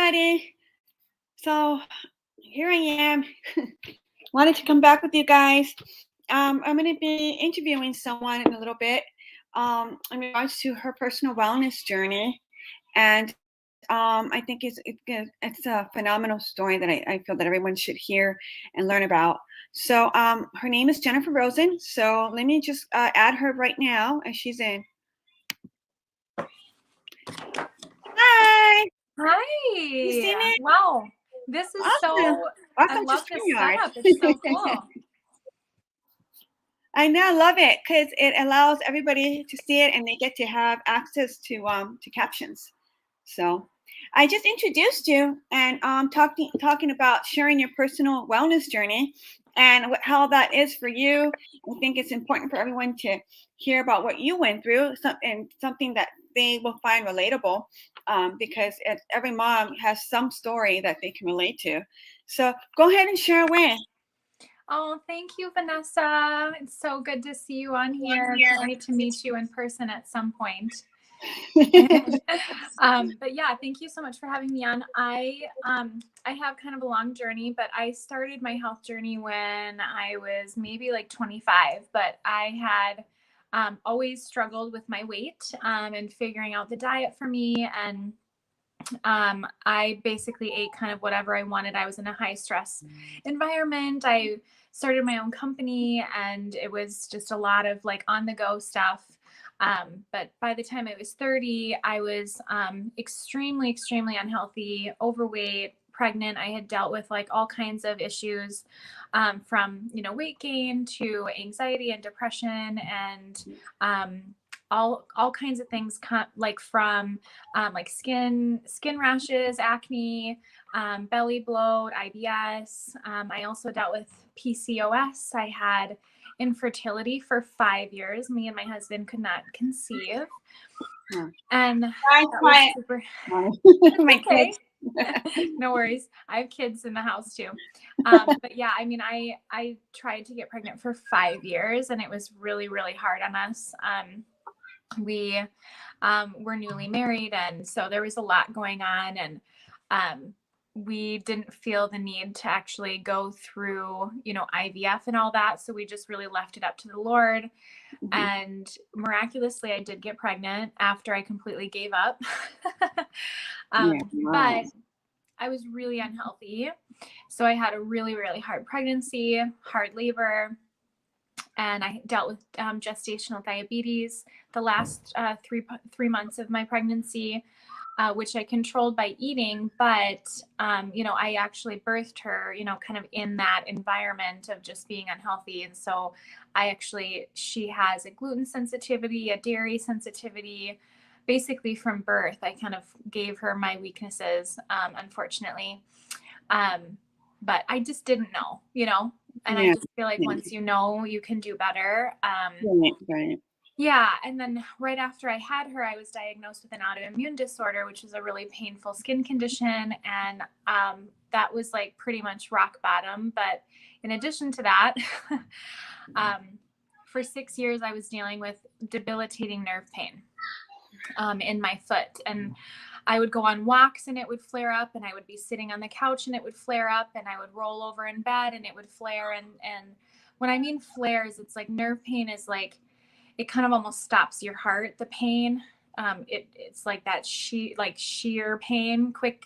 everybody. So here I am. Wanted to come back with you guys. I'm going to be interviewing someone in a little bit in regards to her personal wellness journey. And I think it's a phenomenal story that I feel that everyone should hear and learn about. So her name is Jennifer Rosen. So let me just add her right now as she's in. Hi. You seen Hi. it? Wow. This is Awesome. I Welcome to love this StreamYard. setup. It's so cool. I know, love it, because it allows everybody to see it and they get to have access to captions. So I just introduced you and talking about sharing your personal wellness journey and how that is for you. I think it's important for everyone to hear about what you went through and something that they will find relatable, because every mom has some story that they can relate to. So go ahead and share away. Oh, thank you, Vanessa. It's so good to see you on here. Can't wait to meet you in person at some point. But yeah, thank you so much for having me on. I have kind of a long journey, but I started my health journey when I was maybe like 25, but I had always struggled with my weight and figuring out the diet for me. And I basically ate kind of whatever I wanted. I was in a high stress environment. I started my own company and it was just a lot of like on the go stuff. But by the time I was 30, I was extremely, extremely unhealthy, overweight, pregnant. I had dealt with like all kinds of issues, from, weight gain to anxiety and depression and all kinds of things like from like skin rashes, acne, belly bloat, IBS. I also dealt with PCOS. I had infertility for 5 years. Me and my husband could not conceive. And that was super. My kids. No worries. I have kids in the house too. But yeah, I mean, I tried to get pregnant for 5 years and it was really, really hard on us. We were newly married, and so there was a lot going on, and we didn't feel the need to actually go through, IVF and all that. So we just really left it up to the Lord. Mm-hmm. And miraculously, I did get pregnant after I completely gave up. But I was really unhealthy. So I had a really, really hard pregnancy, hard labor. And I dealt with gestational diabetes the last 3 months of my pregnancy, which I controlled by eating. But, I actually birthed her, kind of in that environment of just being unhealthy. And so she has a gluten sensitivity, a dairy sensitivity. Basically from birth, I kind of gave her my weaknesses, unfortunately. But I just didn't know, and I just feel like once you know, you can do better. Right. Yeah. And then right after I had her, I was diagnosed with an autoimmune disorder, which is a really painful skin condition. And that was like pretty much rock bottom. But in addition to that, for 6 years, I was dealing with debilitating nerve pain in my foot. And I would go on walks and it would flare up, and I would be sitting on the couch and it would flare up, and I would roll over in bed and it would flare. And when I mean flares, it's like nerve pain is like, it kind of almost stops your heart, the pain. It's like that sheer pain, quick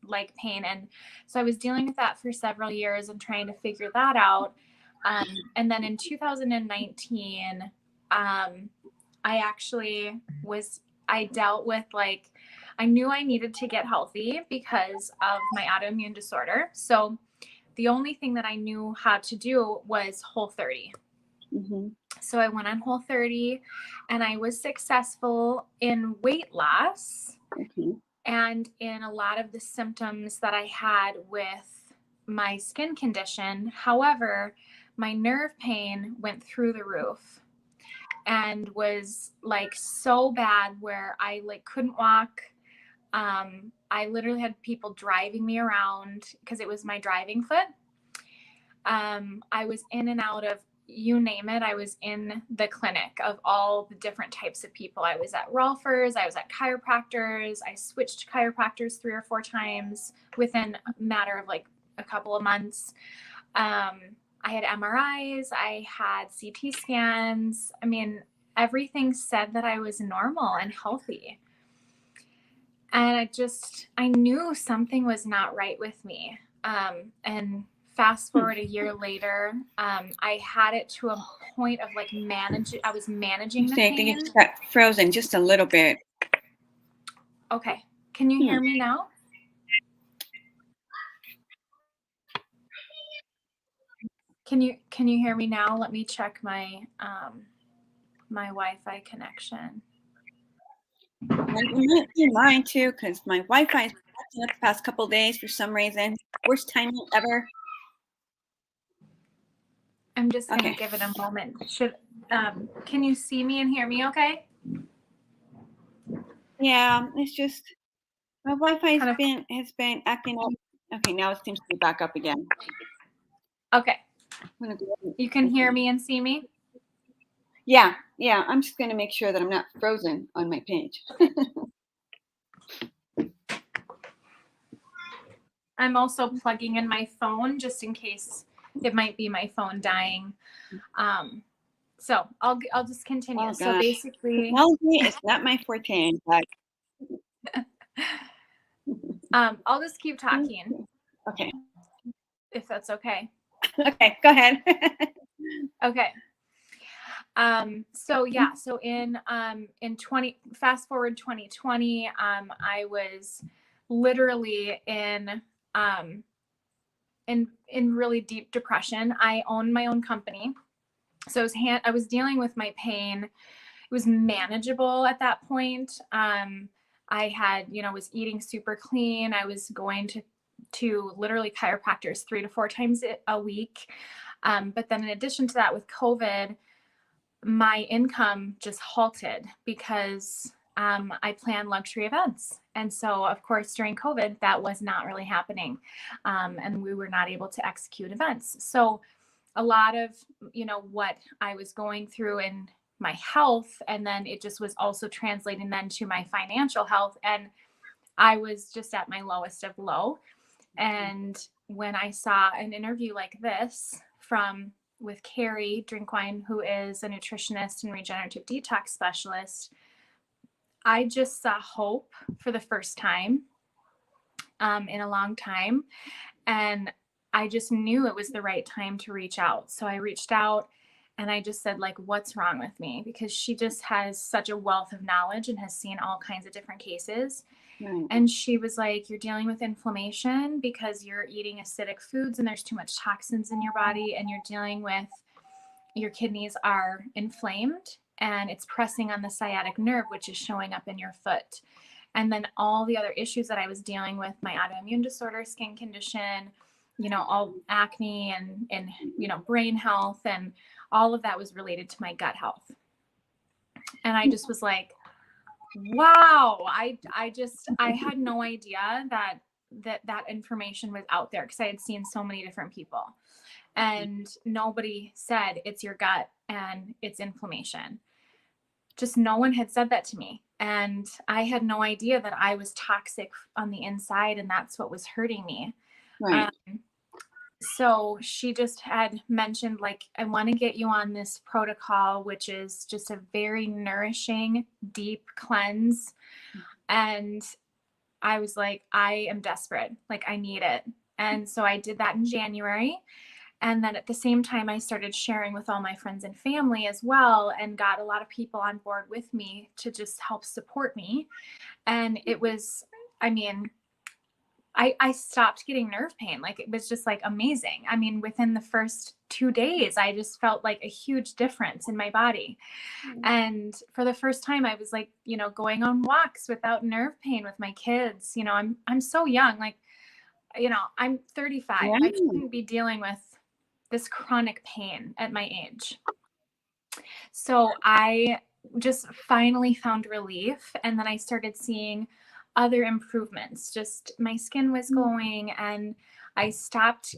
like pain. And so I was dealing with that for several years and trying to figure that out. And then in 2019, I dealt with I knew I needed to get healthy because of my autoimmune disorder. So the only thing that I knew how to do was Whole30. Mm-hmm. So I went on Whole30 and I was successful in weight loss. Mm-hmm. And in a lot of the symptoms that I had with my skin condition. However, my nerve pain went through the roof and was like so bad where I couldn't walk. I literally had people driving me around because it was my driving foot. I was in and out of you name it, I was in the clinic of all the different types of people. I was at Rolfers, I was at chiropractors, I switched chiropractors 3 or 4 times within a matter of like a couple of months. I had MRIs, I had CT scans. I mean, everything said that I was normal and healthy. And I knew something was not right with me. And fast forward a year later, I had it to a point of like I was managing the I think pain. it just got frozen just a little bit. Okay. Can you hear me now? Can you hear me now? Let me check my my Wi-Fi connection. It might be mine too, because my Wi-Fi is acting up the past couple of days for some reason. Worst timing ever. I'm just gonna Okay. give it a moment. Can you see me and hear me okay? Yeah, it's just my Wi-Fi has been acting up. Okay, now it seems to be back up again. Okay. I'm gonna go ahead You can hear me and see me? Yeah, I'm just gonna make sure that I'm not frozen on my page. I'm also plugging in my phone just in case it might be my phone dying. So I'll just continue. Oh, so gosh. basically, Technology is not my forte, but I'll just keep talking. Okay. If that's okay. Okay, go ahead. Okay. So yeah, so in fast forward 2020, I was literally in really deep depression. I owned my own company. So I was dealing with my pain. It was manageable at that point. I had, was eating super clean. I was going to literally chiropractors 3 to 4 times a week. But then in addition to that, with COVID, my income just halted because I plan luxury events. And so, of course, during COVID, that was not really happening. And we were not able to execute events. So a lot of, what I was going through in my health, and then it just was also translating then to my financial health. And I was just at my lowest of low. And when I saw an interview like this with Carrie Drinkwine, who is a nutritionist and regenerative detox specialist, I just saw hope for the first time in a long time. And I just knew it was the right time to reach out. So I reached out and I just said, like, what's wrong with me? Because she just has such a wealth of knowledge and has seen all kinds of different cases. Right. And she was like, you're dealing with inflammation because you're eating acidic foods and there's too much toxins in your body, and you're dealing with your kidneys are inflamed and it's pressing on the sciatic nerve, which is showing up in your foot. And then all the other issues that I was dealing with, my autoimmune disorder, skin condition, all acne and brain health, and all of that was related to my gut health. And I just was like, wow, I had no idea that information was out there, because I had seen so many different people and nobody said it's your gut and it's inflammation. Just no one had said that to me. And I had no idea that I was toxic on the inside and that's what was hurting me. Right. So she just had mentioned, like, I want to get you on this protocol, which is just a very nourishing, deep cleanse. And I was like, I am desperate. Like, I need it. And so I did that in January. And then at the same time, I started sharing with all my friends and family as well, and got a lot of people on board with me to just help support me. And it was, I mean, I stopped getting nerve pain. Like, it was just like amazing. I mean, within the first 2 days, I just felt like a huge difference in my body. And for the first time, I was like, going on walks without nerve pain with my kids. I'm so young. Like, I'm 35. Yeah. I shouldn't be dealing with this chronic pain at my age. So I just finally found relief. And then I started seeing other improvements. Just my skin was glowing, and I stopped,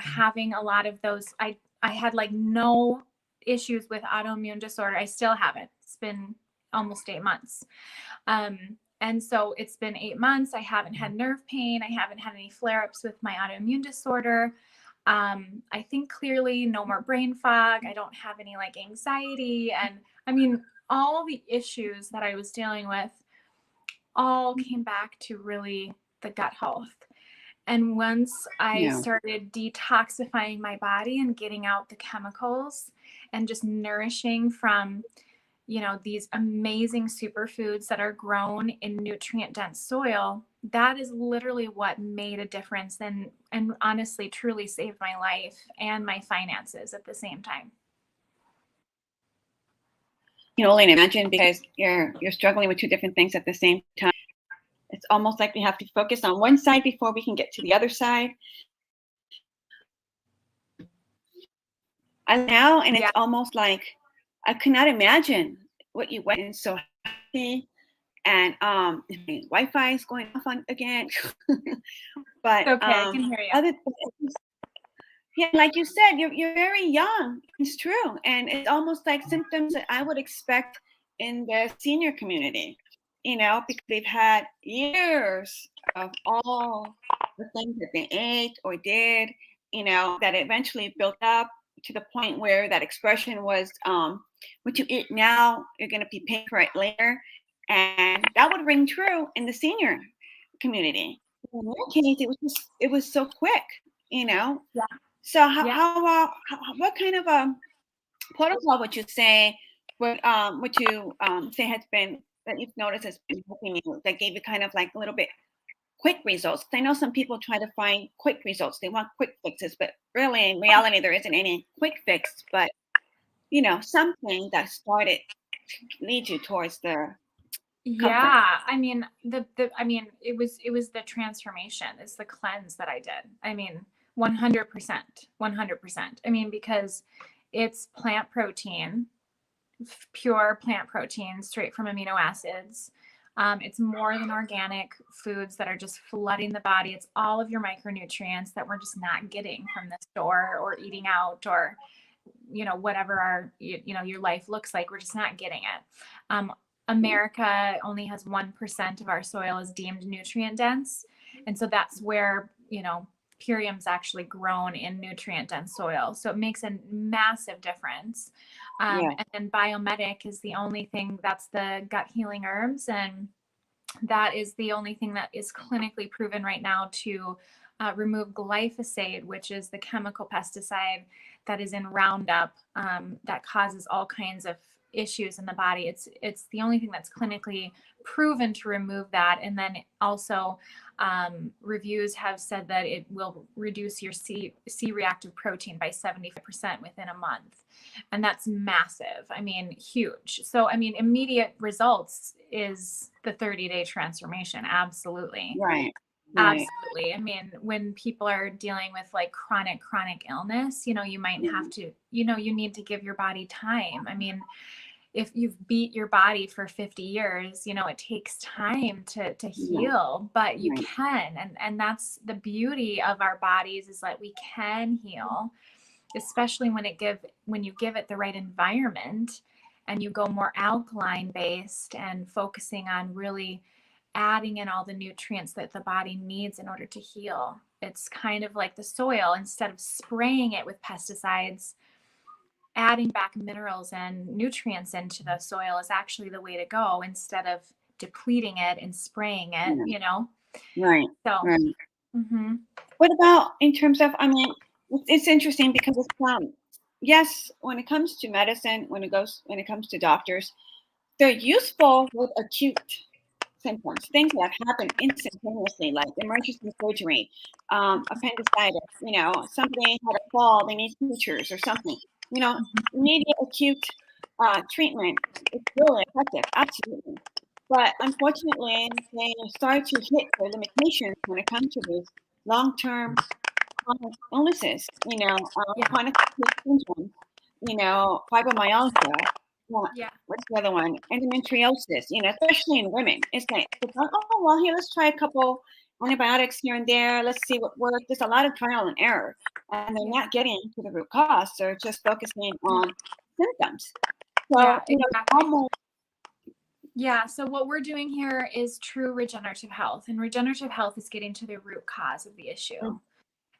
having a lot of those. I had like no issues with autoimmune disorder. I still haven't. It's been almost 8 months. And so it's been 8 months. I haven't had nerve pain. I haven't had any flare ups with my autoimmune disorder. I think clearly no more brain fog. I don't have any like anxiety. And I mean, all the issues that I was dealing with all came back to really the gut health. And once I started detoxifying my body and getting out the chemicals and just nourishing from, these amazing superfoods that are grown in nutrient dense soil, that is literally what made a difference and honestly truly saved my life and my finances at the same time. Only imagine, because you're struggling with two different things at the same time. It's almost like we have to focus on one side before we can get to the other side. And now, and it's almost like I could not imagine what you went in so happy, and Wi-Fi is going off on again. But okay, I can hear you. Yeah, like you said, you're very young. It's true, and it's almost like symptoms that I would expect in the senior community. Because they've had years of all the things that they ate or did. That eventually built up to the point where that expression was, what you eat now, you're going to be paying for it later. And that would ring true in the senior community. In your case, it was so quick, Yeah. So what kind of a protocol would you say would you say has been, that you've noticed has been helping you, that gave you kind of like a little bit quick results? I know some people try to find quick results. They want quick fixes, but really in reality there isn't any quick fix, but something that started to lead you towards the comfort. I mean, it was the transformation. It's the cleanse that I did. I mean, 100%. I mean, because it's plant protein, pure plant protein, straight from amino acids. It's more than organic foods that are just flooding the body. It's all of your micronutrients that we're just not getting from the store or eating out, or whatever your life looks like. We're just not getting it. America only has 1% of our soil is deemed nutrient dense, and so that's where Purium's actually grown in nutrient dense soil, so it makes a massive difference. And then Biomedic is the only thing, that's the gut healing herbs, and that is the only thing that is clinically proven right now to remove glyphosate, which is the chemical pesticide that is in Roundup, that causes all kinds of issues in the body. It's the only thing that's clinically proven to remove that. And then also reviews have said that it will reduce your C-reactive protein by 75% within a month. And that's massive. I mean, huge. So, I mean, immediate results is the 30-day transformation. Absolutely. Right. Absolutely. I mean, when people are dealing with like chronic illness, you might have to, you need to give your body time. I mean, if you've beat your body for 50 years, it takes time to heal, but you can. And that's the beauty of our bodies, is that we can heal, especially when you give it the right environment and you go more alkaline based and focusing on really adding in all the nutrients that the body needs in order to heal. It's kind of like the soil. Instead of spraying it with pesticides, adding back minerals and nutrients into the soil is actually the way to go, instead of depleting it and spraying it, Right. So, right. Mm-hmm. What about in terms of, I mean, it's interesting because it's, yes, when it comes to medicine, when it comes to doctors, they're useful with acute symptoms, things that happen instantaneously, like emergency surgery, appendicitis, somebody had a fall, they need sutures or something. Immediate acute treatment is really effective, absolutely. But unfortunately, they start to hit their limitations when it comes to these long-term chronic illnesses, chronic syndrome, fibromyalgia. What's the other one? Endometriosis, especially in women. It's like, oh, well, here, let's try a couple antibiotics here and there. Let's see what works. There's a lot of trial and error, and they're not getting to the root cause. They're just focusing on symptoms. So, Yeah, exactly. Almost. Yeah, so what we're doing here is true regenerative health, and regenerative health is getting to the root cause of the issue. Mm-hmm.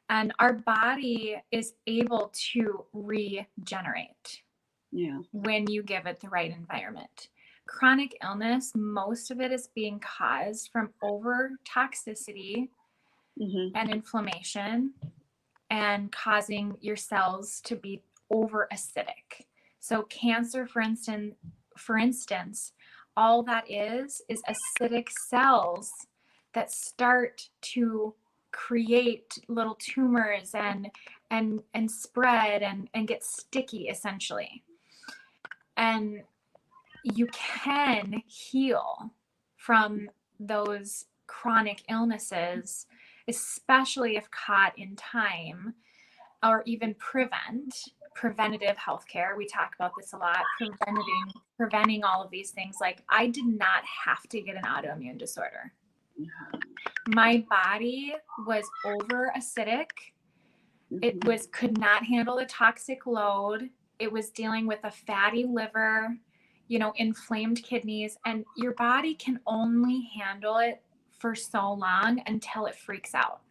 And our body is able to regenerate when you give it the right environment. Chronic illness, most of it is being caused from over toxicity and inflammation, and causing your cells to be over acidic. So cancer, for instance, all that is acidic cells that start to create little tumors and spread and get sticky, essentially. And you can heal from those chronic illnesses, especially if caught in time, or even preventative healthcare. We talk about this a lot, preventing all of these things. Like, I did not have to get an autoimmune disorder. My body was over acidic. It could not handle the toxic load. It was dealing with a fatty liver, inflamed kidneys, and your body can only handle it for so long until it freaks out.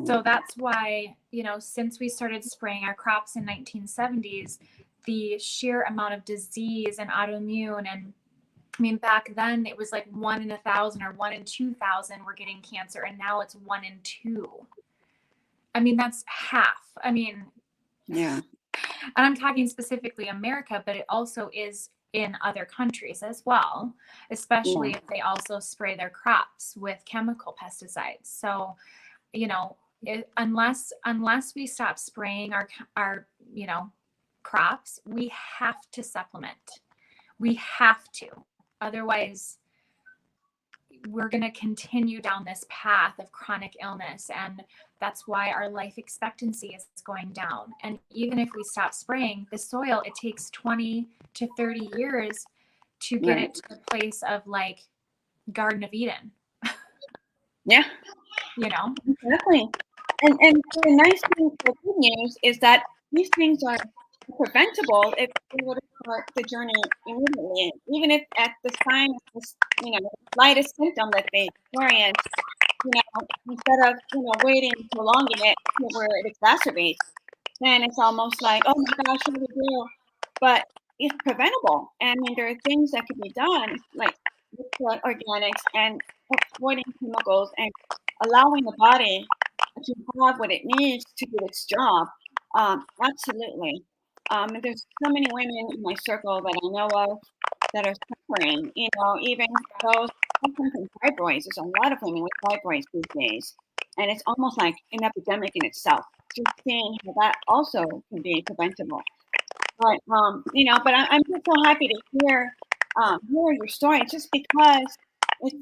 So that's why, since we started spraying our crops in 1970s, the sheer amount of disease and autoimmune, and I mean, back then it was like 1 in 1,000 or 1 in 2,000 were getting cancer, and now it's 1 in 2. I mean, that's half. I mean, yeah. And I'm talking specifically America, but it also is in other countries as well, especially if they also spray their crops with chemical pesticides. So, unless we stop spraying our crops, we have to supplement. We have to. Otherwise, we're going to continue down this path of chronic illness, and that's why our life expectancy is going down. And even if we stop spraying the soil, it takes 20 to 30 years to get it to the place of like Garden of Eden. Yeah. Exactly. And the nice thing, the good news is that these things are preventable if we were to start the journey immediately, even if at the sign of this, lightest symptom that they experience, instead of waiting, prolonging it to where it exacerbates, then it's almost like, oh my gosh, what do we do? But it's preventable. And I mean, there are things that can be done, like with organics and avoiding chemicals and allowing the body to have what it needs to do its job. Absolutely. And there's so many women in my circle that I know of that are suffering, even those suffering from fibroids. There's a lot of women with fibroids these days. And it's almost like an epidemic in itself. Just seeing how that also can be preventable. But, but I'm just so happy to hear your story, just because it's,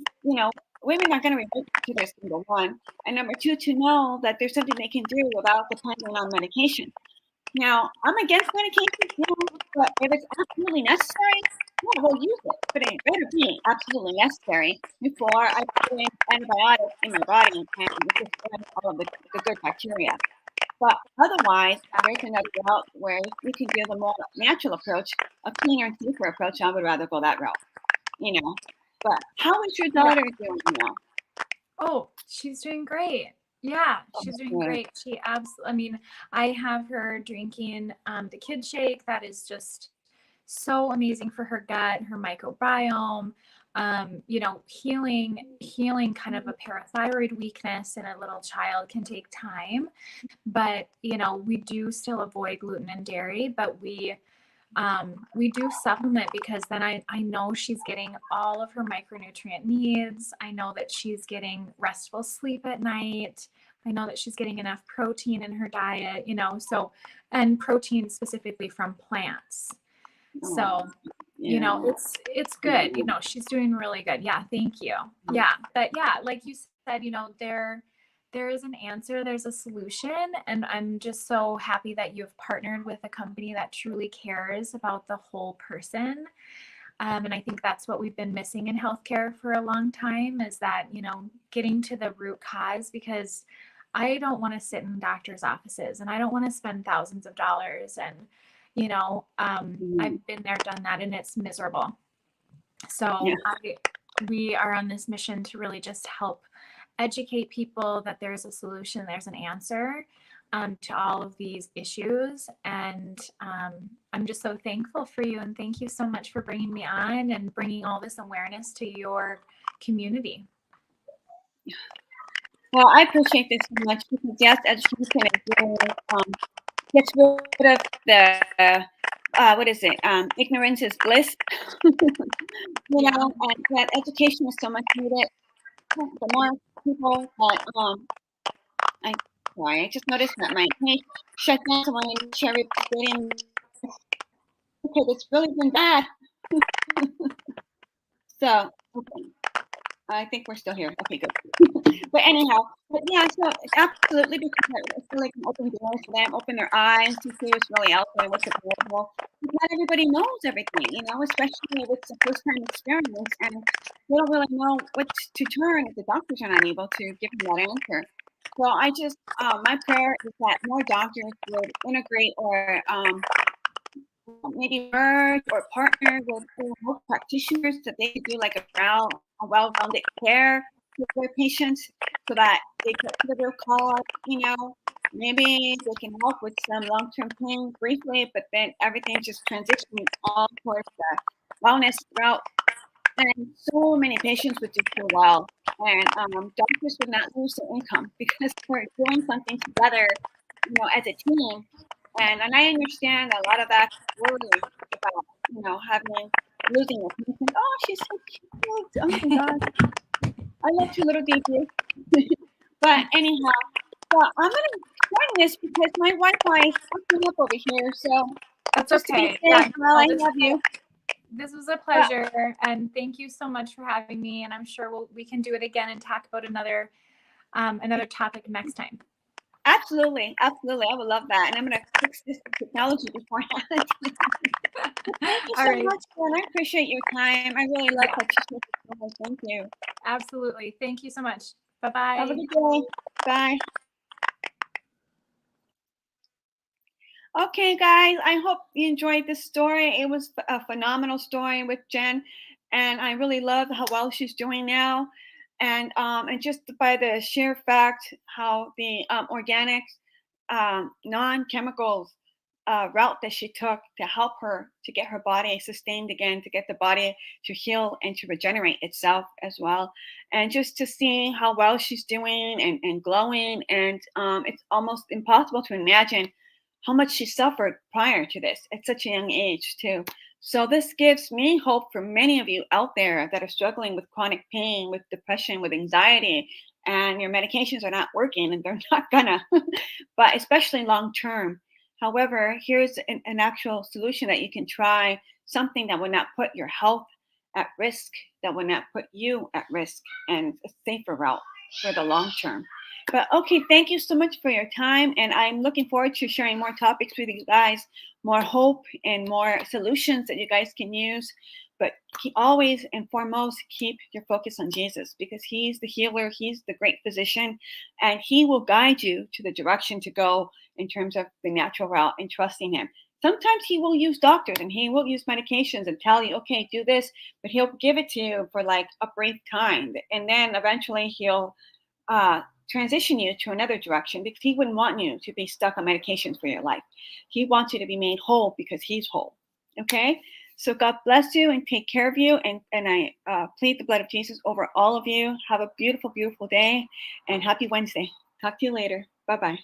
women are going to relate to this, number one. And number two, to know that there's something they can do without depending on medication. Now, I'm against medication, but if it's absolutely necessary, we'll use it. But it better be absolutely necessary before I put in antibiotics in my body and destroy all of the good bacteria. But otherwise, there's another route where you can do the more natural approach, a cleaner and safer approach. I would rather go that route, But how is your daughter doing now? Oh, she's doing great. Yeah, she's doing great. She absolutely, I mean, I have her drinking the Kid Shake. That is just so amazing for her gut, her microbiome. Healing kind of a parathyroid weakness in a little child can take time, but we do still avoid gluten and dairy, but we do supplement, because then I know she's getting all of her micronutrient needs. I know that she's getting restful sleep at night. I know that she's getting enough protein in her diet, and protein specifically from plants. So, it's good. She's doing really good. Yeah. Thank you. Yeah. But yeah, like you said, there is an answer, there's a solution. And I'm just so happy that you've partnered with a company that truly cares about the whole person. And I think that's what we've been missing in healthcare for a long time, is that, getting to the root cause, because I don't want to sit in doctor's offices and I don't want to spend thousands of dollars. And, I've been there, done that, and it's miserable. So we are on this mission to really just help educate people that there's a solution, there's an answer to all of these issues. And I'm just so thankful for you. And thank you so much for bringing me on and bringing all this awareness to your community. Well, I appreciate this so much because yes, education is really gets rid of the what is it? Ignorance is bliss. Yeah. And that education is so much needed. The more people that I just noticed that my page shut down, so I want to share everybody because it's really been bad. So okay. I think we're still here. Okay, good. But anyhow, so it's absolutely because I feel like an open doors for them, open their eyes to see what's really out there, what's available. Not everybody knows everything, especially with the first time experience, and they don't really know what to turn if the doctors are not able to give them that answer. So I just, my prayer is that more doctors would integrate or maybe merge or partner with health practitioners so they could do like a well-rounded care with their patients so that they get to the root cause, maybe they can help with some long-term pain briefly, but then everything just transitions all towards the wellness route. And so many patients would do so well. And doctors would not lose their income because we're doing something together, as a team. And I understand a lot of that worry about, losing a patient. Oh, she's so cute. Oh my God. I love you, little DJ. But anyhow, so I'm going to join this because my Wi-Fi is acting up over here. So that's just okay. To be safe, I love you. This was a pleasure, and thank you so much for having me. And I'm sure we can do it again and talk about another topic next time. Absolutely. I would love that. And I'm going to fix this technology beforehand. Thank you so much, Jen. I appreciate your time. I really love what you said. Thank you. Absolutely. Thank you so much. Bye-bye. Have a good day. Bye. Okay, guys, I hope you enjoyed this story. It was a phenomenal story with Jen, and I really love how well she's doing now. And just by the sheer fact how the organic, non-chemicals route that she took to help her to get her body sustained again, to get the body to heal and to regenerate itself as well. And just to see how well she's doing and glowing. And it's almost impossible to imagine how much she suffered prior to this at such a young age too. So this gives me hope for many of you out there that are struggling with chronic pain, with depression, with anxiety, and your medications are not working, and they're not gonna, but especially long term. However, here's an actual solution that you can try, something that will not put your health at risk, that will not put you at risk, and a safer route for the long term. But okay, thank you so much for your time. And I'm looking forward to sharing more topics with you guys, more hope and more solutions that you guys can use. But always and foremost, keep your focus on Jesus because he's the healer, he's the great physician, and he will guide you to the direction to go in terms of the natural route and trusting him. Sometimes he will use doctors and he will use medications and tell you, okay, do this, but he'll give it to you for like a brief time. And then eventually he'll transition you to another direction because he wouldn't want you to be stuck on medications for your life. He wants you to be made whole because he's whole. Okay? So God bless you and take care of you. And I plead the blood of Jesus over all of you. Have a beautiful, beautiful day and happy Wednesday. Talk to you later. Bye-bye.